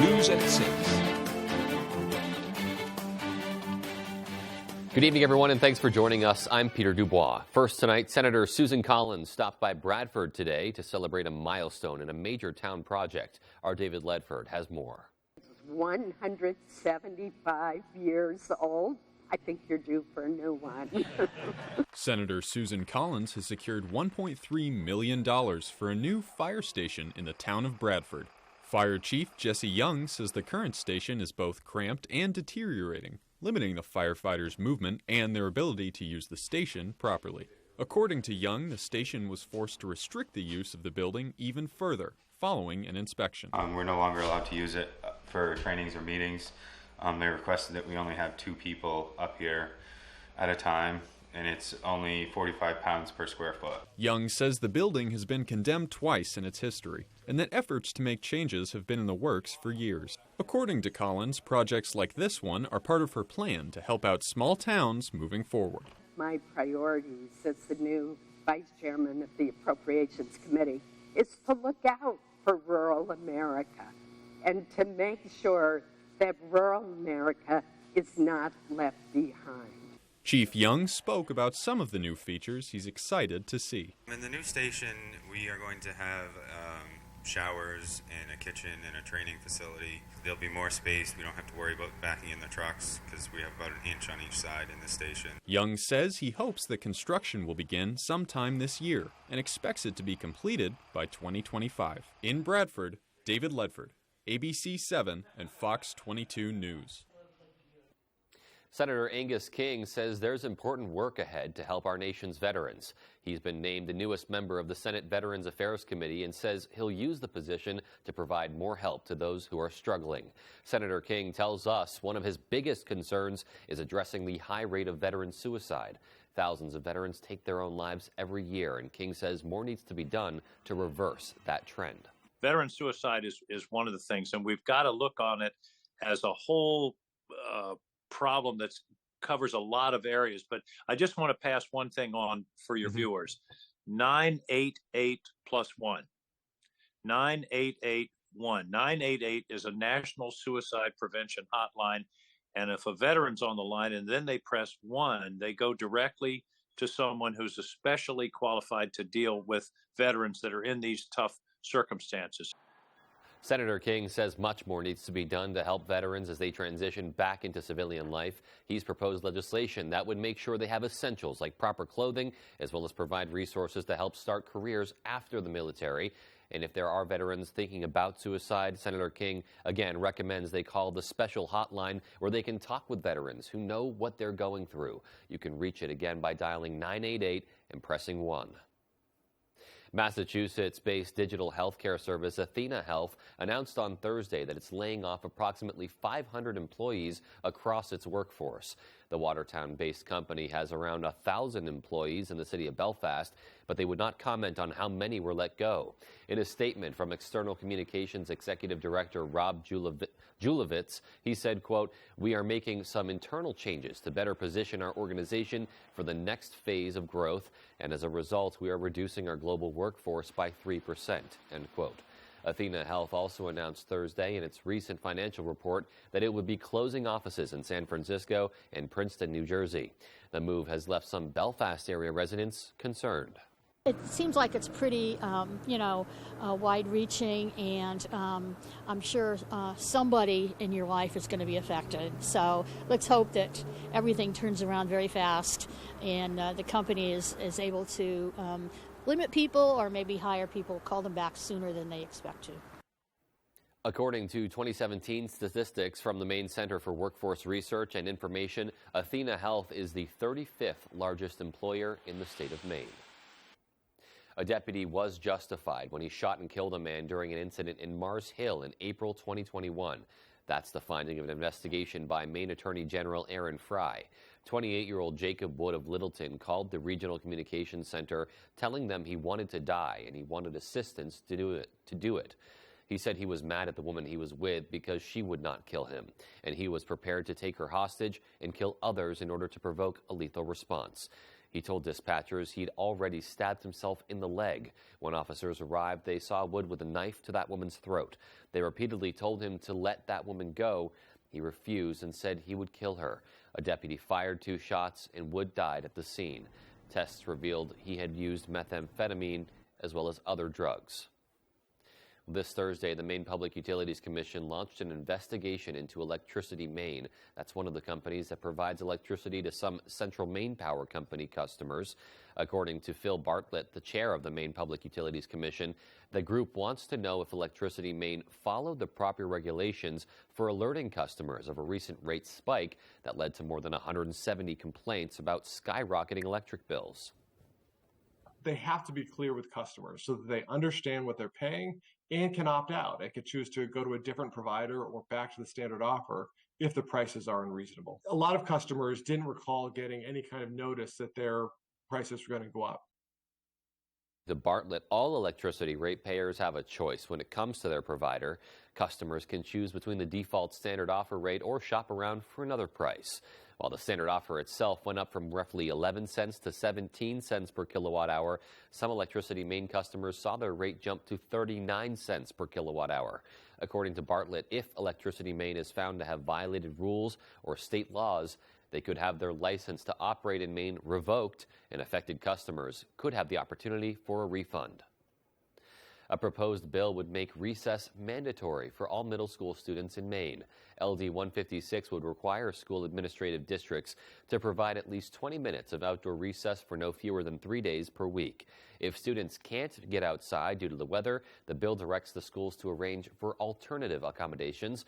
News at 6. Good evening, everyone, and thanks for joining us. I'm Peter Dubois. First tonight, Senator Susan Collins stopped by Bradford today to celebrate a milestone in a major town project. Our David Ledford has more. 175 years old. I think you're due for a new one. Senator Susan Collins has secured $1.3 million for a new fire station in the town of Bradford. Fire Chief Jesse Young says the current station is both cramped and deteriorating, limiting the firefighters' movement and their ability to use the station properly. According to Young, the station was forced to restrict the use of the building even further following an inspection. We're no longer allowed to use it for trainings or meetings. They requested that we only have 2 people up here at a time, and it's only 45 pounds per square foot. Young says the building has been condemned twice in its history, and that efforts to make changes have been in the works for years. According to Collins, projects like this one are part of her plan to help out small towns moving forward. My priorities as the new vice chairman of the Appropriations Committee is to look out for rural America and to make sure that rural America is not left behind. Chief Young spoke about some of the new features he's excited to see. In the new station, we are going to have showers and a kitchen and a training facility. There'll be more space. We don't have to worry about backing in the trucks because we have about an inch on each side in the station. Young says he hopes that construction will begin sometime this year and expects it to be completed by 2025. In Bradford, David Ledford, ABC 7 and Fox 22 News. Senator Angus King says there's important work ahead to help our nation's veterans. He's been named the newest member of the Senate Veterans Affairs Committee and says he'll use the position to provide more help to those who are struggling. Senator King tells us one of his biggest concerns is addressing the high rate of veteran suicide. Thousands of veterans take their own lives every year, and King says more needs to be done to reverse that trend. Veteran suicide is one of the things, and we've got to look on it as a whole problem that covers a lot of areas. But I just want to pass one thing on for your viewers. 988 plus 1. 9881. 988 is a national suicide prevention hotline. And if a veteran's on the line and then they press 1, they go directly to someone who's especially qualified to deal with veterans that are in these tough circumstances. Senator King says much more needs to be done to help veterans as they transition back into civilian life. He's proposed legislation that would make sure they have essentials like proper clothing, as well as provide resources to help start careers after the military. And if there are veterans thinking about suicide, Senator King again recommends they call the special hotline where they can talk with veterans who know what they're going through. You can reach it again by dialing 988 and pressing 1. Massachusetts-based digital healthcare service Athena Health announced on Thursday that it's laying off approximately 500 employees across its workforce. The Watertown-based company has around 1,000 employees in the city of Belfast, but they would not comment on how many were let go. In a statement from External Communications Executive Director Rob Julevitz, he said, quote, "We are making some internal changes to better position our organization for the next phase of growth, and as a result, we are reducing our global workforce by 3%, end quote. Athena Health also announced Thursday in its recent financial report that it would be closing offices in San Francisco and Princeton, New Jersey. The move has left some Belfast area residents concerned. It seems like it's pretty, wide-reaching, and I'm sure somebody in your life is going to be affected. So let's hope that everything turns around very fast and the company is able to limit people or maybe hire people, call them back sooner than they expect to. According to 2017 statistics from the Maine Center for Workforce Research and Information, Athena Health is the 35th largest employer in the state of Maine. A deputy was justified when he shot and killed a man during an incident in Mars Hill in April 2021. That's the finding of an investigation by Maine Attorney General Aaron Fry. 28-year-old Jacob Wood of Littleton called the Regional Communications Center telling them he wanted to die and he wanted assistance to do it. He said he was mad at the woman he was with because she would not kill him, and he was prepared to take her hostage and kill others in order to provoke a lethal response. He told dispatchers he'd already stabbed himself in the leg. When officers arrived, they saw Wood with a knife to that woman's throat. They repeatedly told him to let that woman go. He refused and said he would kill her. A deputy fired 2 shots and Wood died at the scene. Tests revealed he had used methamphetamine as well as other drugs. This Thursday, the Maine Public Utilities Commission launched an investigation into Electricity Maine. That's one of the companies that provides electricity to some Central Maine Power Company customers. According to Phil Bartlett, the chair of the Maine Public Utilities Commission, the group wants to know if Electricity Maine followed the proper regulations for alerting customers of a recent rate spike that led to more than 170 complaints about skyrocketing electric bills. They have to be clear with customers so that they understand what they're paying and can opt out. They could choose to go to a different provider or back to the standard offer if the prices are unreasonable. A lot of customers didn't recall getting any kind of notice that their prices were going to go up. To Bartlett, all electricity ratepayers have a choice when it comes to their provider. Customers can choose between the default standard offer rate or shop around for another price. While the standard offer itself went up from roughly 11 cents to 17 cents per kilowatt hour, some Electricity Maine customers saw their rate jump to 39 cents per kilowatt hour. According to Bartlett, if Electricity Maine is found to have violated rules or state laws, they could have their license to operate in Maine revoked, and affected customers could have the opportunity for a refund. A proposed bill would make recess mandatory for all middle school students in Maine. LD 156 would require school administrative districts to provide at least 20 minutes of outdoor recess for no fewer than 3 days per week. If students can't get outside due to the weather, the bill directs the schools to arrange for alternative accommodations.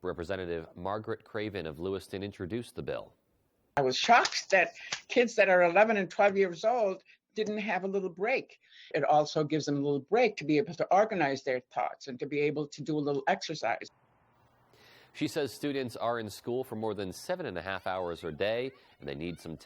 Representative Margaret Craven of Lewiston introduced the bill. I was shocked that kids that are 11 and 12 years old didn't have a little break. It also gives them a little break to be able to organize their thoughts and to be able to do a little exercise. She says students are in school for more than 7.5 hours a day, and they need some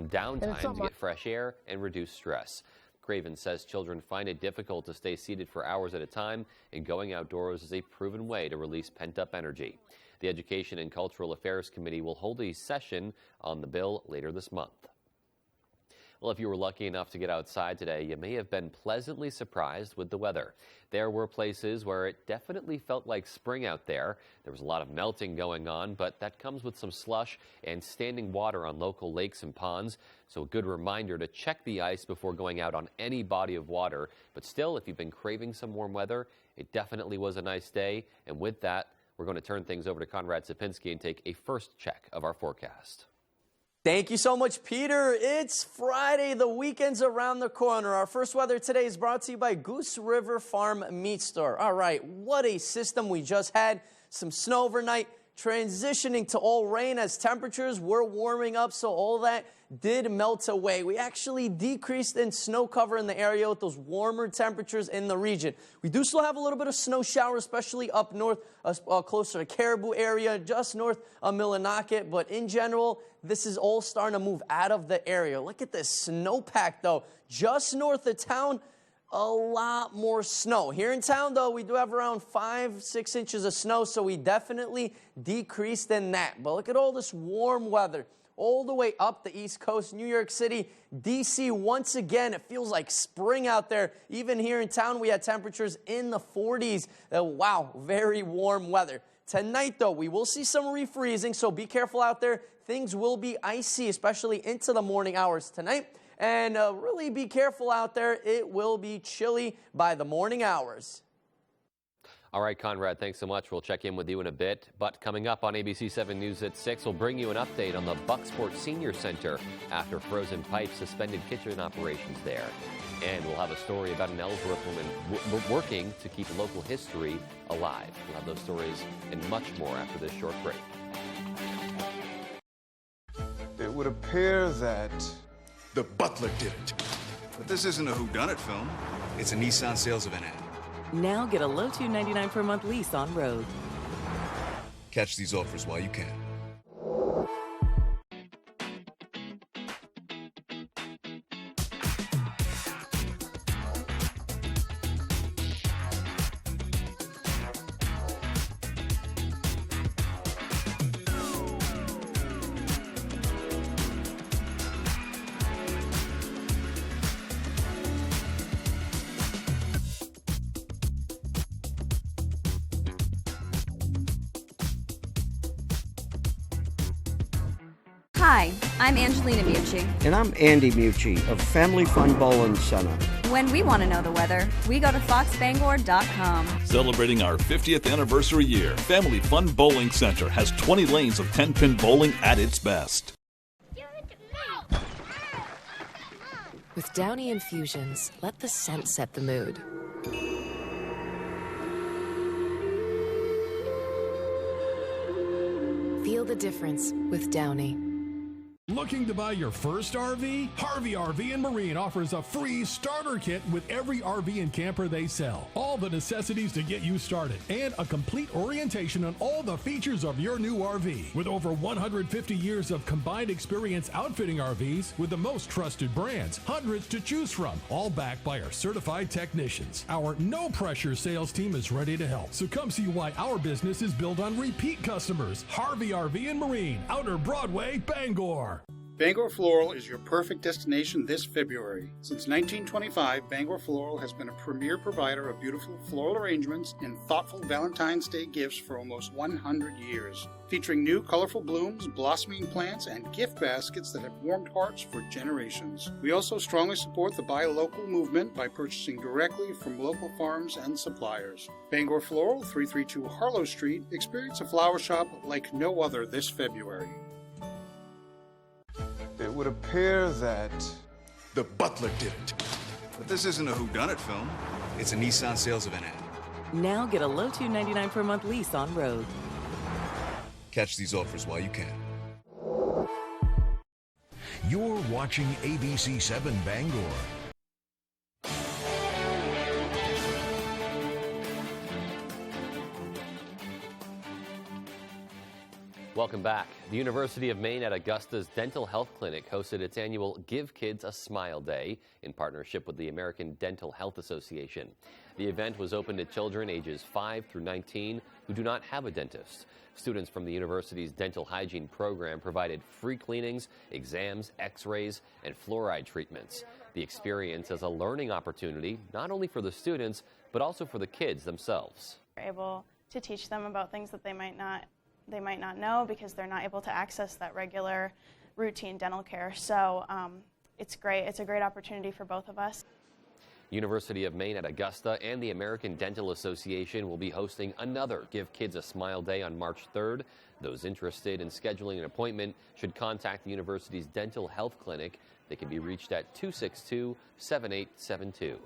downtime to get fresh air and reduce stress. Craven says children find it difficult to stay seated for hours at a time, and going outdoors is a proven way to release pent-up energy. The Education and Cultural Affairs Committee will hold a session on the bill later this month. Well, if you were lucky enough to get outside today, you may have been pleasantly surprised with the weather. There were places where it definitely felt like spring out there. There was a lot of melting going on, but that comes with some slush and standing water on local lakes and ponds. So a good reminder to check the ice before going out on any body of water. But still, if you've been craving some warm weather, it definitely was a nice day. And with that, we're going to turn things over to Conrad Sapinski and take a first check of our forecast. Thank you so much, Peter. It's Friday. The weekend's around the corner. Our first weather today is brought to you by Goose River Farm Meat Store. All right, what a system we just had. Some snow overnight, transitioning to all rain as temperatures were warming up, so all that did melt away. We actually decreased in snow cover in the area with those warmer temperatures in the region. We do still have a little bit of snow shower, especially up north, closer to Caribou area, just north of Millinocket. But in general, this is all starting to move out of the area. Look at this snowpack, though, just north of town. A lot more snow. Here in town, though, we do have around 5-6 inches of snow, so we definitely decreased in that. But look at all this warm weather all the way up the East Coast. New York City, D.C., once again, it feels like spring out there. Even here in town, we had temperatures in the 40s. Wow, very warm weather. Tonight, though, we will see some refreezing, so be careful out there. Things will be icy, especially into the morning hours tonight. And really be careful out there. It will be chilly by the morning hours. All right, Conrad, thanks so much. We'll check in with you in a bit. But coming up on ABC 7 News at 6, we'll bring you an update on the Bucksport Senior Center after frozen pipes suspended kitchen operations there. And we'll have a story about an Ellsworth woman working to keep local history alive. We'll have those stories and much more after this short break. It would appear that the butler did it. But this isn't a whodunit film. It's a Nissan sales event ad. Now get a low $299 per month lease on road. Catch these offers while you can. Hi, I'm Angelina Mucci. And I'm Andy Mucci of Family Fun Bowling Center. When we want to know the weather, we go to foxbangor.com. Celebrating our 50th anniversary year, Family Fun Bowling Center has 20 lanes of 10-pin bowling at its best. With Downy Infusions, let the scent set the mood. Feel the difference with Downy. Looking to buy your first RV? Harvey RV and Marine offers a free starter kit with every RV and camper they sell. All the necessities to get you started and a complete orientation on all the features of your new RV. With over 150 years of combined experience outfitting RVs with the most trusted brands, hundreds to choose from, all backed by our certified technicians. Our no-pressure sales team is ready to help. So come see why our business is built on repeat customers. Harvey RV and Marine, Outer Broadway, Bangor. Bangor Floral is your perfect destination this February. Since 1925, Bangor Floral has been a premier provider of beautiful floral arrangements and thoughtful Valentine's Day gifts for almost 100 years. Featuring new colorful blooms, blossoming plants, and gift baskets that have warmed hearts for generations. We also strongly support the Buy Local movement by purchasing directly from local farms and suppliers. Bangor Floral, 332 Harlow Street. Experience a flower shop like no other this February. It would appear that the butler did it. But this isn't a whodunit film. It's a Nissan sales event ad. Now get a low $299 per month lease on road. Catch these offers while you can. You're watching ABC 7 Bangor. Welcome back. The University of Maine at Augusta's Dental Health Clinic hosted its annual Give Kids a Smile Day in partnership with the American Dental Health Association. The event was open to children ages 5 through 19 who do not have a dentist. Students from the university's dental hygiene program provided free cleanings, exams, x-rays, and fluoride treatments. The experience is a learning opportunity not only for the students, but also for the kids themselves. We're able to teach them about things that they might not know because they're not able to access that regular routine dental care. So it's great. It's a great opportunity for both of us. University of Maine at Augusta and the American Dental Association will be hosting another Give Kids a Smile Day on March 3rd. Those interested in scheduling an appointment should contact the university's dental health clinic. They can be reached at 262-7872.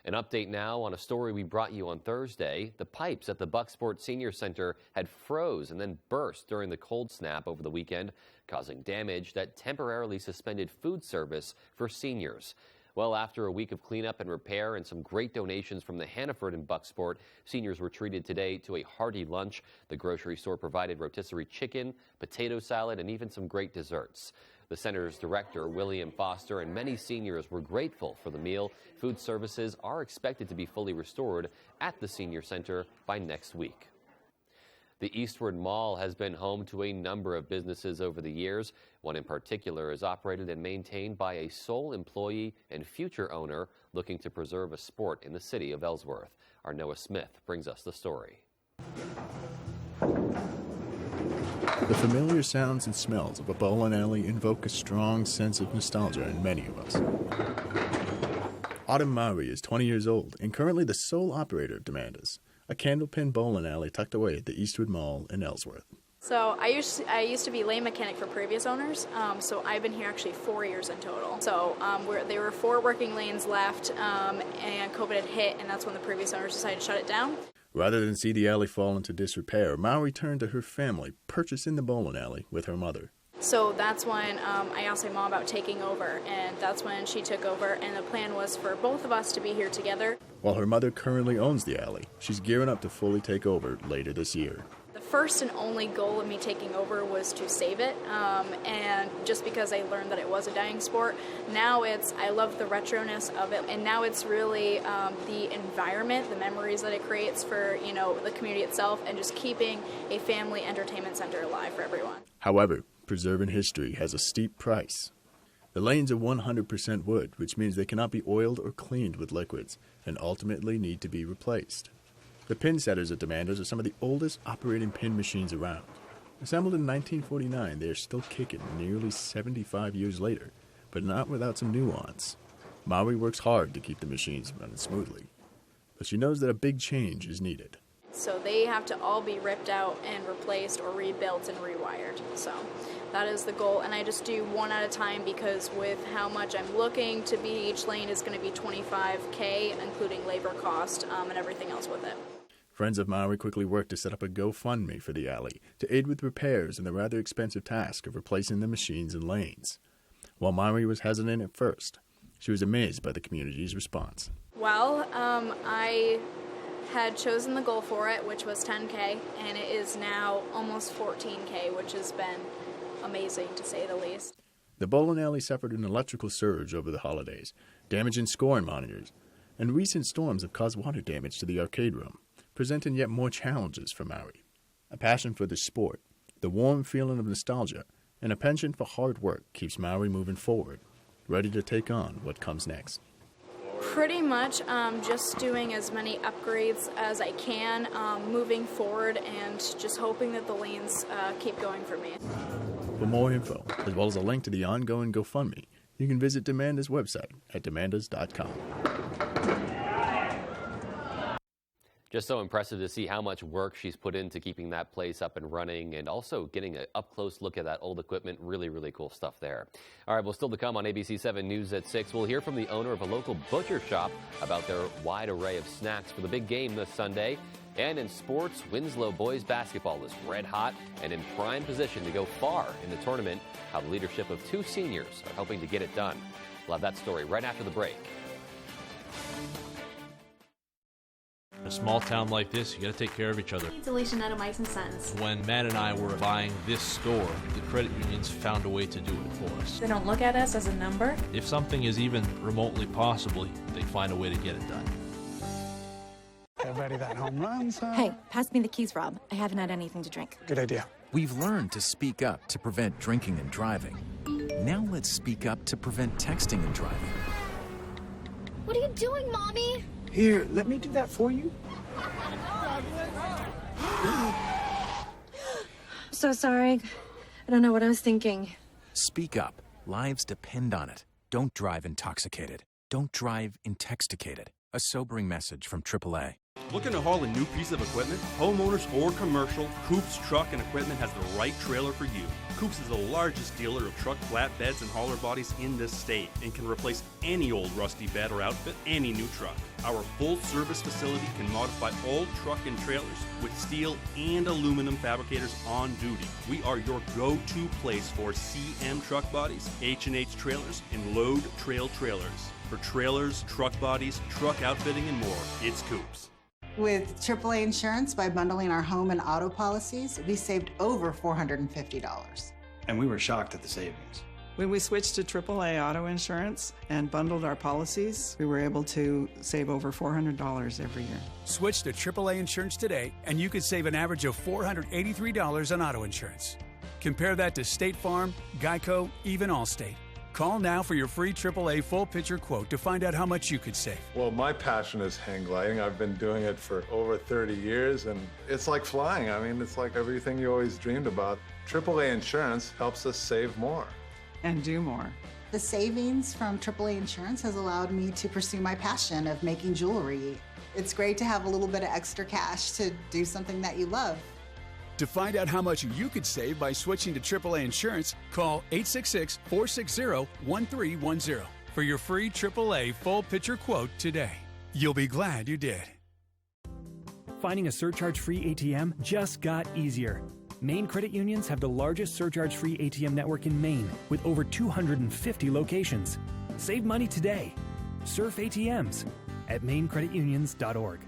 An update now on a story we brought you on Thursday. The pipes at the Bucksport Senior Center had froze and then burst during the cold snap over the weekend, causing damage that temporarily suspended food service for seniors. Well, after a week of cleanup and repair and some great donations from the Hannaford and Bucksport, seniors were treated today to a hearty lunch. The grocery store provided rotisserie chicken, potato salad, and even some great desserts. The center's director, William Foster, and many seniors were grateful for the meal. Food services are expected to be fully restored at the senior center by next week. The Eastward Mall has been home to a number of businesses over the years. One in particular is operated and maintained by a sole employee and future owner looking to preserve a sport in the city of Ellsworth. Our Noah Smith brings us the story. The familiar sounds and smells of a bowling alley invoke a strong sense of nostalgia in many of us. Autumn Maury is 20 years old and currently the sole operator of Demanda's, a candlepin bowling alley tucked away at the Eastwood Mall in Ellsworth. So I used to be lane mechanic for previous owners, so I've been here actually 4 years in total. So there were 4 working lanes left, and COVID had hit, and that's when the previous owners decided to shut it down. Rather than see the alley fall into disrepair, Maury turned to her family, purchasing the bowling alley with her mother. So that's when I asked my mom about taking over, and that's when she took over, and the plan was for both of us to be here together. While her mother currently owns the alley, she's gearing up to fully take over later this year. The first and only goal of me taking over was to save it, and just because I learned that it was a dying sport, now I love the retroness of it, and now it's really the environment, the memories that it creates for the community itself, and just keeping a family entertainment center alive for everyone. However, preserving history has a steep price. The lanes are 100% wood, which means they cannot be oiled or cleaned with liquids, and ultimately need to be replaced. The pin setters at Demanda's are some of the oldest operating pin machines around. Assembled in 1949, they are still kicking nearly 75 years later, but not without some nuance. Maui works hard to keep the machines running smoothly, but she knows that a big change is needed. So they have to all be ripped out and replaced or rebuilt and rewired. So that is the goal, and I just do one at a time because with how much I'm looking to be, each lane is going to be $25K, including labor cost and everything else with it. Friends of Maui quickly worked to set up a GoFundMe for the alley to aid with repairs and the rather expensive task of replacing the machines and lanes. While Maui was hesitant at first, she was amazed by the community's response. Well, I had chosen the goal for it, which was 10K, and it is now almost 14K, which has been amazing to say the least. The bowling alley suffered an electrical surge over the holidays, damaging scoring monitors, and recent storms have caused water damage to the arcade room, presenting yet more challenges for Maui. A passion for the sport, the warm feeling of nostalgia, and a penchant for hard work keeps Maui moving forward, ready to take on what comes next. Pretty much just doing as many upgrades as I can, moving forward, and just hoping that the lanes keep going for me. For more info, as well as a link to the ongoing GoFundMe, you can visit Demanda's website at demandas.com. Just so impressive to see how much work she's put into keeping that place up and running, and also getting an up-close look at that old equipment. Really, really cool stuff there. All right, well, still to come on ABC 7 News at 6. We'll hear from the owner of a local butcher shop about their wide array of snacks for the big game this Sunday. And in sports, Winslow boys basketball is red hot and in prime position to go far in the tournament. How the leadership of two seniors are helping to get it done. We'll have that story right after the break. In a small town like this, you got to take care of each other. Deletion Atomizing Sons. When Matt and I were buying this store, the credit unions found a way to do it for us. They don't look at us as a number. If something is even remotely possible, they find a way to get it done. Everybody that home runs, huh? Hey, pass me the keys, Rob. I haven't had anything to drink. Good idea. We've learned to speak up to prevent drinking and driving. Now let's speak up to prevent texting and driving. What are you doing, Mommy? Here, let me do that for you. So sorry. I don't know what I was thinking. Speak up. Lives depend on it. Don't drive intoxicated. Don't drive intoxicated. A sobering message from AAA. Looking to haul a new piece of equipment? Homeowners or commercial, Coops Truck and Equipment has the right trailer for you. Coops is the largest dealer of truck flatbeds and hauler bodies in this state and can replace any old rusty bed or outfit any new truck. Our full service facility can modify all truck and trailers with steel and aluminum fabricators on duty. We are your go-to place for CM truck bodies, H&H trailers, and load trail trailers. For trailers, truck bodies, truck outfitting, and more, it's Coops. With AAA Insurance, by bundling our home and auto policies, we saved over $450. And we were shocked at the savings. When we switched to AAA auto insurance and bundled our policies, we were able to save over $400 every year. Switch to AAA Insurance today, and you could save an average of $483 on auto insurance. Compare that to State Farm, Geico, even Allstate. Call now for your free AAA full picture quote to find out how much you could save. Well, my passion is hang gliding. I've been doing it for over 30 years, and it's like flying. I mean, it's like everything you always dreamed about. AAA Insurance helps us save more. And do more. The savings from AAA Insurance has allowed me to pursue my passion of making jewelry. It's great to have a little bit of extra cash to do something that you love. To find out how much you could save by switching to AAA Insurance, call 866-460-1310 for your free AAA full picture quote today. You'll be glad you did. Finding a surcharge-free ATM just got easier. Maine Credit Unions have the largest surcharge-free ATM network in Maine with over 250 locations. Save money today. Surf ATMs at mainecreditunions.org.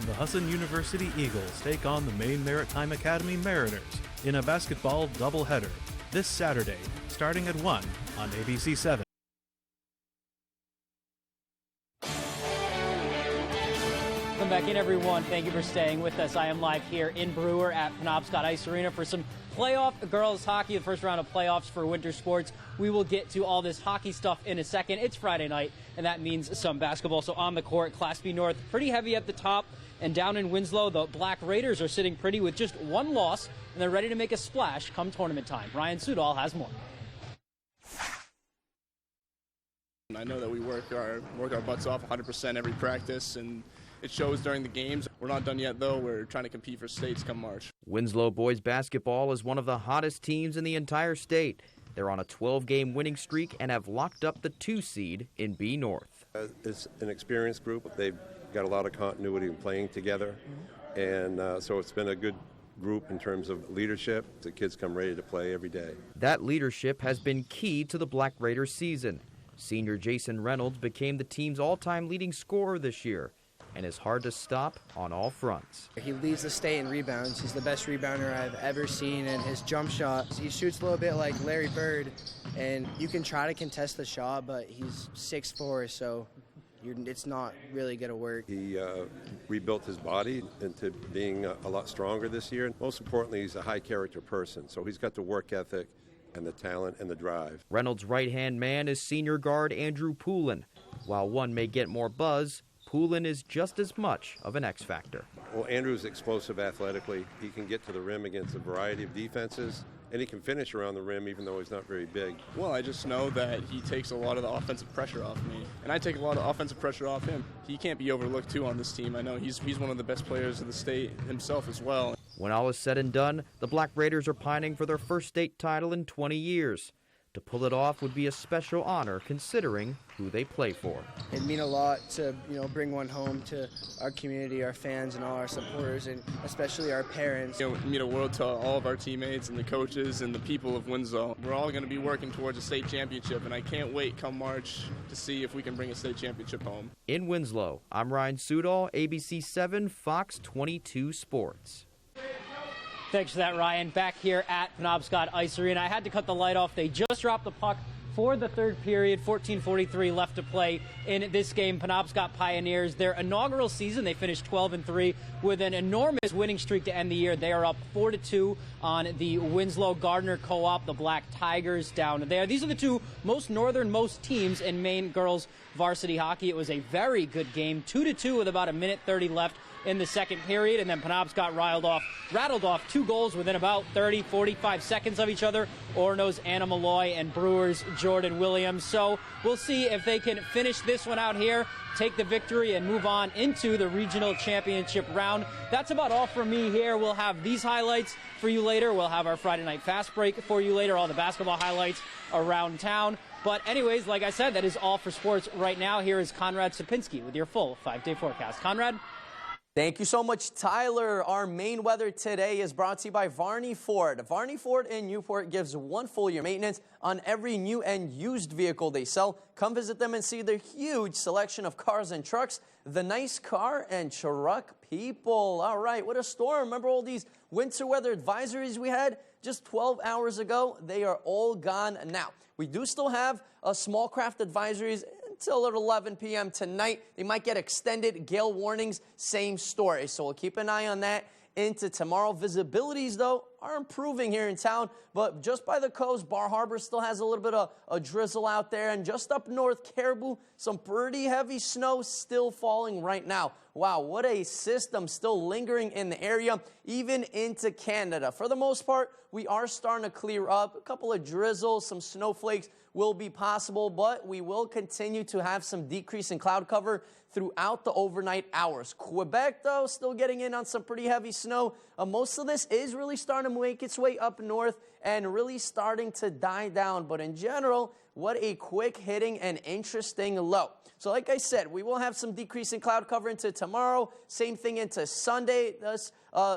The Husson University Eagles take on the Maine Maritime Academy Mariners in a basketball doubleheader this Saturday, starting at 1 on ABC 7. Come back weekend, everyone. Thank you for staying with us. I am live here in Brewer at Penobscot Ice Arena for some playoff girls hockey, the first round of playoffs for winter sports. We will get to all this hockey stuff in a second. It's Friday night, and that means some basketball. So on the court, Class B North, pretty heavy at the top. And down in Winslow, the Black Raiders are sitting pretty with just one loss, and they're ready to make a splash come tournament time. Ryan Sudol has more. I know that we work our butts off 100% every practice, and it shows during the games. We're not done yet, though. We're trying to compete for states come March. Winslow boys basketball is one of the hottest teams in the entire state. They're on a 12-game winning streak and have locked up the 2 seed in B North. It's an experienced group. They've got a lot of continuity in playing together, and so it's been a good group in terms of leadership. The kids come ready to play every day. That leadership has been key to the Black Raiders season. Senior Jason Reynolds became the team's all-time leading scorer this year and is hard to stop on all fronts. He leads the state in rebounds. He's the best rebounder I've ever seen, and his jump shot, he shoots a little bit like Larry Bird, and you can try to contest the shot, but he's 6'4", so it's not really going to work. He rebuilt his body into being a lot stronger this year. Most importantly, he's a high-character person, so he's got the work ethic and the talent and the drive. Reynolds' right-hand man is senior guard Andrew Poulin. While one may get more buzz, Poulin is just as much of an X factor. Well, Andrew's explosive athletically. He can get to the rim against a variety of defenses, and he can finish around the rim even though he's not very big. Well, I just know that he takes a lot of the offensive pressure off me, and I take a lot of offensive pressure off him. He can't be overlooked, too, on this team. I know he's one of the best players of the state himself as well. When all is said and done, the Black Raiders are pining for their first state title in 20 years. To pull it off would be a special honor considering who they play for. It'd mean a lot to, bring one home to our community, our fans, and all our supporters, and especially our parents. It mean a world to all of our teammates and the coaches and the people of Winslow. We're all going to be working towards a state championship, and I can't wait come March to see if we can bring a state championship home. In Winslow, I'm Ryan Sudol, ABC 7, Fox 22 Sports. Thanks for that, Ryan. Back here at Penobscot Ice Arena. I had to cut the light off. They just dropped the puck for the third period. 14:43 left to play in this game. Penobscot Pioneers, their inaugural season, they finished 12-3 with an enormous winning streak to end the year. They are up 4-2 on the Winslow Gardner Co-op, the Black Tigers down there. These are the two most northernmost teams in Maine girls varsity hockey. It was a very good game, 2-2 with about a minute 30 left in the second period, and then Penobscot rattled off 2 goals within about 30-45 seconds of each other. Orono's Anna Malloy and Brewers' Jordan Williams. So we'll see if they can finish this one out here, take the victory, and move on into the regional championship round. That's about all from me here. We'll have these highlights for you later. We'll have our Friday night fast break for you later, all the basketball highlights around town. But anyways, like I said, that is all for sports right now. Here is Conrad Sapinski with your full 5-day forecast. Conrad? Thank you so much, Tyler. Our main weather today is brought to you by Varney Ford. Varney Ford in Newport gives 1 full year maintenance on every new and used vehicle they sell. Come visit them and see their huge selection of cars and trucks. The nice car and truck people. All right, what a storm. Remember all these winter weather advisories we had just 12 hours ago? They are all gone now. We do still have small craft advisories until 11 p.m. tonight. They might get extended. Gale warnings, same story. So we'll keep an eye on that into tomorrow. Visibilities, though, are improving here in town, but just by the coast, Bar Harbor still has a little bit of a drizzle out there, and just up north, Caribou, some pretty heavy snow still falling right now. Wow, what a system still lingering in the area, even into Canada. For the most part, we are starting to clear up. A couple of drizzles, some snowflakes will be possible, but we will continue to have some decrease in cloud cover throughout the overnight hours. Quebec, though, still getting in on some pretty heavy snow. Most of this is really starting to make its way up north and really starting to die down. But in general, what a quick hitting and interesting low. So like I said, we will have some decrease in cloud cover into tomorrow. Same thing into Sunday. This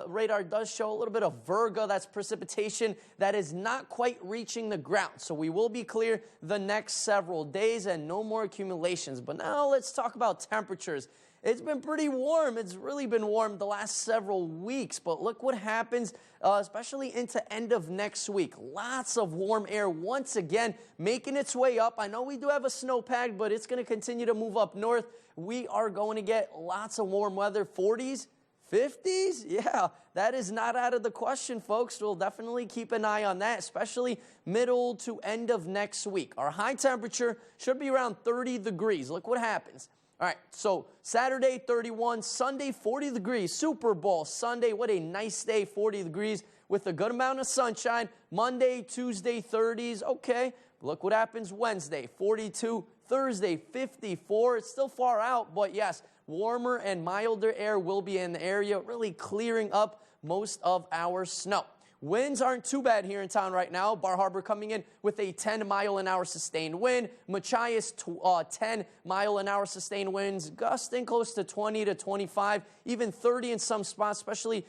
radar does show a little bit of virga. That's precipitation that is not quite reaching the ground. So we will be clear the next several days and no more accumulations. But now let's talk about temperatures. It's been pretty warm. It's really been warm the last several weeks, but look what happens, especially into end of next week. Lots of warm air once again making its way up. I know we do have a snowpack, but it's going to continue to move up north. We are going to get lots of warm weather, 40s, 50s? Yeah, that is not out of the question, folks. We'll definitely keep an eye on that, especially middle to end of next week. Our high temperature should be around 30 degrees. Look what happens. All right, so Saturday, 31, Sunday, 40 degrees. Super Bowl Sunday, what a nice day, 40 degrees with a good amount of sunshine. Monday, Tuesday, 30s, okay. Look what happens Wednesday, 42, Thursday, 54. It's still far out, but yes, warmer and milder air will be in the area, really clearing up most of our snow. Winds aren't too bad here in town right now. Bar Harbor coming in with a 10-mile-an-hour sustained wind. Machias, 10-mile-an-hour sustained winds, gusting close to 20 to 25, even 30 in some spots, especially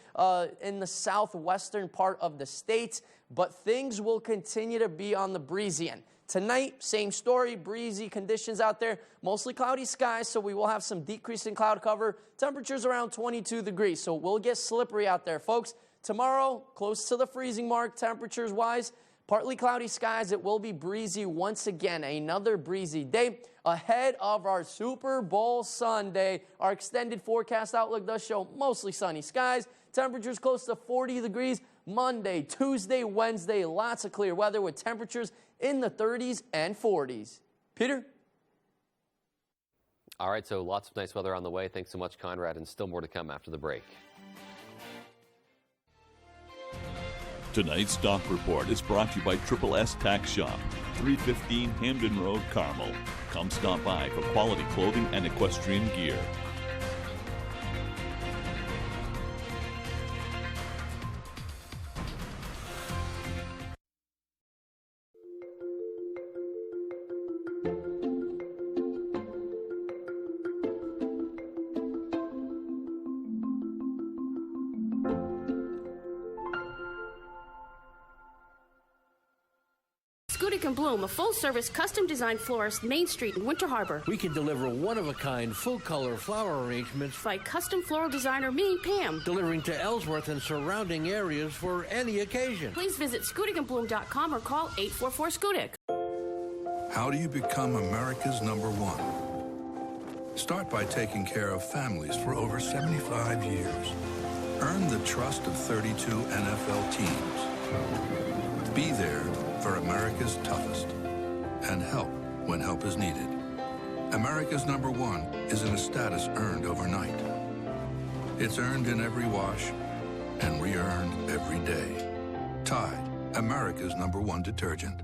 in the southwestern part of the state. But things will continue to be on the breezy end. Tonight, same story, breezy conditions out there, mostly cloudy skies, so we will have some decrease in cloud cover. Temperatures around 22 degrees, so we'll get slippery out there, folks. Tomorrow, close to the freezing mark, temperatures-wise, partly cloudy skies. It will be breezy once again, another breezy day ahead of our Super Bowl Sunday. Our extended forecast outlook does show mostly sunny skies. Temperatures close to 40 degrees. Monday, Tuesday, Wednesday, lots of clear weather with temperatures in the 30s and 40s. Peter? All right, so lots of nice weather on the way. Thanks so much, Conrad, and still more to come after the break. Tonight's Stock Report is brought to you by Triple S Tax Shop, 315 Hamden Road, Carmel. Come stop by for quality clothing and equestrian gear. Bloom, a full-service, custom-designed florist, Main Street in Winter Harbor. We can deliver one-of-a-kind, full-color flower arrangements by custom floral designer me, Pam. Delivering to Ellsworth and surrounding areas for any occasion. Please visit SkutikandBloom.com or call 844-SKUTIK. How do you become America's #1? Start by taking care of families for over 75 years. Earn the trust of 32 NFL teams. Be there for America's toughest, and help when help is needed. America's #1 isn't a status earned overnight. It's earned in every wash and re-earned every day. Tide, America's #1 detergent.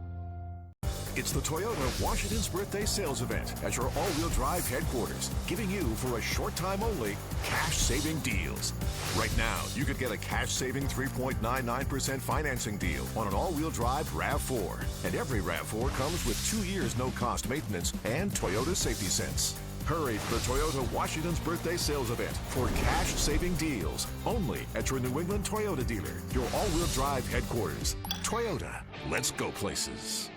It's the Toyota Washington's Birthday Sales Event at your all-wheel drive headquarters, giving you, for a short time only, cash-saving deals. Right now, you could get a cash-saving 3.99% financing deal on an all-wheel drive RAV4. And every RAV4 comes with 2 years no-cost maintenance and Toyota Safety Sense. Hurry to the Toyota Washington's Birthday Sales Event for cash-saving deals only at your New England Toyota dealer, your all-wheel drive headquarters. Toyota, let's go places.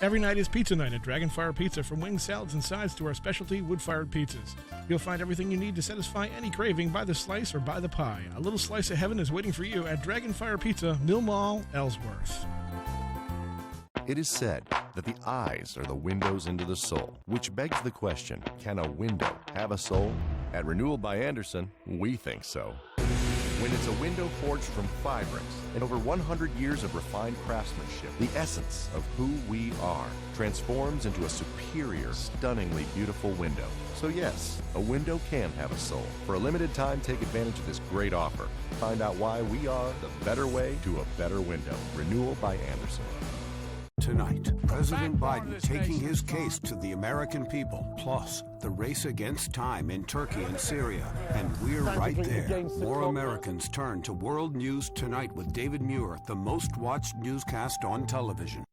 Every night is pizza night at Dragonfire Pizza. From wings, salads, and sides to our specialty wood-fired pizzas. You'll find everything you need to satisfy any craving by the slice or by the pie. A little slice of heaven is waiting for you at Dragonfire Pizza, Mill Mall, Ellsworth. It is said that the eyes are the windows into the soul, which begs the question, can a window have a soul? At Renewal by Andersen, we think so. When it's a window forged from Fibrix and over 100 years of refined craftsmanship, the essence of who we are transforms into a superior, stunningly beautiful window. So yes, a window can have a soul. For a limited time, take advantage of this great offer. Find out why we are the better way to a better window. Renewal by Andersen. Tonight, President Biden taking his case to the American people, plus the race against time in Turkey and Syria. And we're right there. More Americans turn to World News Tonight with David Muir, the most watched newscast on television.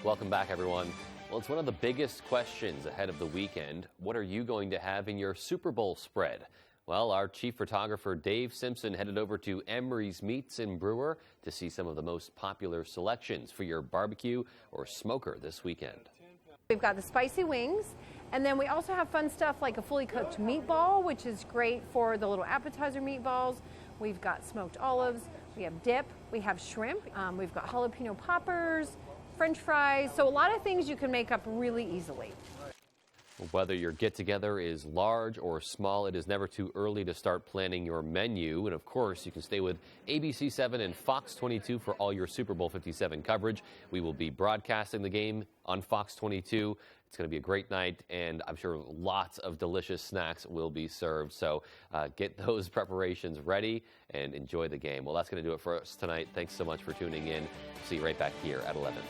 Welcome back, everyone. Well, it's one of the biggest questions ahead of the weekend. What are you going to have in your Super Bowl spread? Well, our chief photographer Dave Simpson headed over to Emery's Meats in Brewer to see some of the most popular selections for your barbecue or smoker this weekend. We've got the spicy wings, and then we also have fun stuff like a fully cooked meatball, which is great for the little appetizer meatballs. We've got smoked olives, we have dip, we have shrimp, we've got jalapeno poppers, French fries, so a lot of things you can make up really easily. Whether your get-together is large or small, it is never too early to start planning your menu. And of course, you can stay with ABC 7 and Fox 22 for all your Super Bowl 57 coverage. We will be broadcasting the game on Fox 22. It's going to be a great night, and I'm sure lots of delicious snacks will be served. So get those preparations ready and enjoy the game. Well, that's going to do it for us tonight. Thanks so much for tuning in. See you right back here at 11.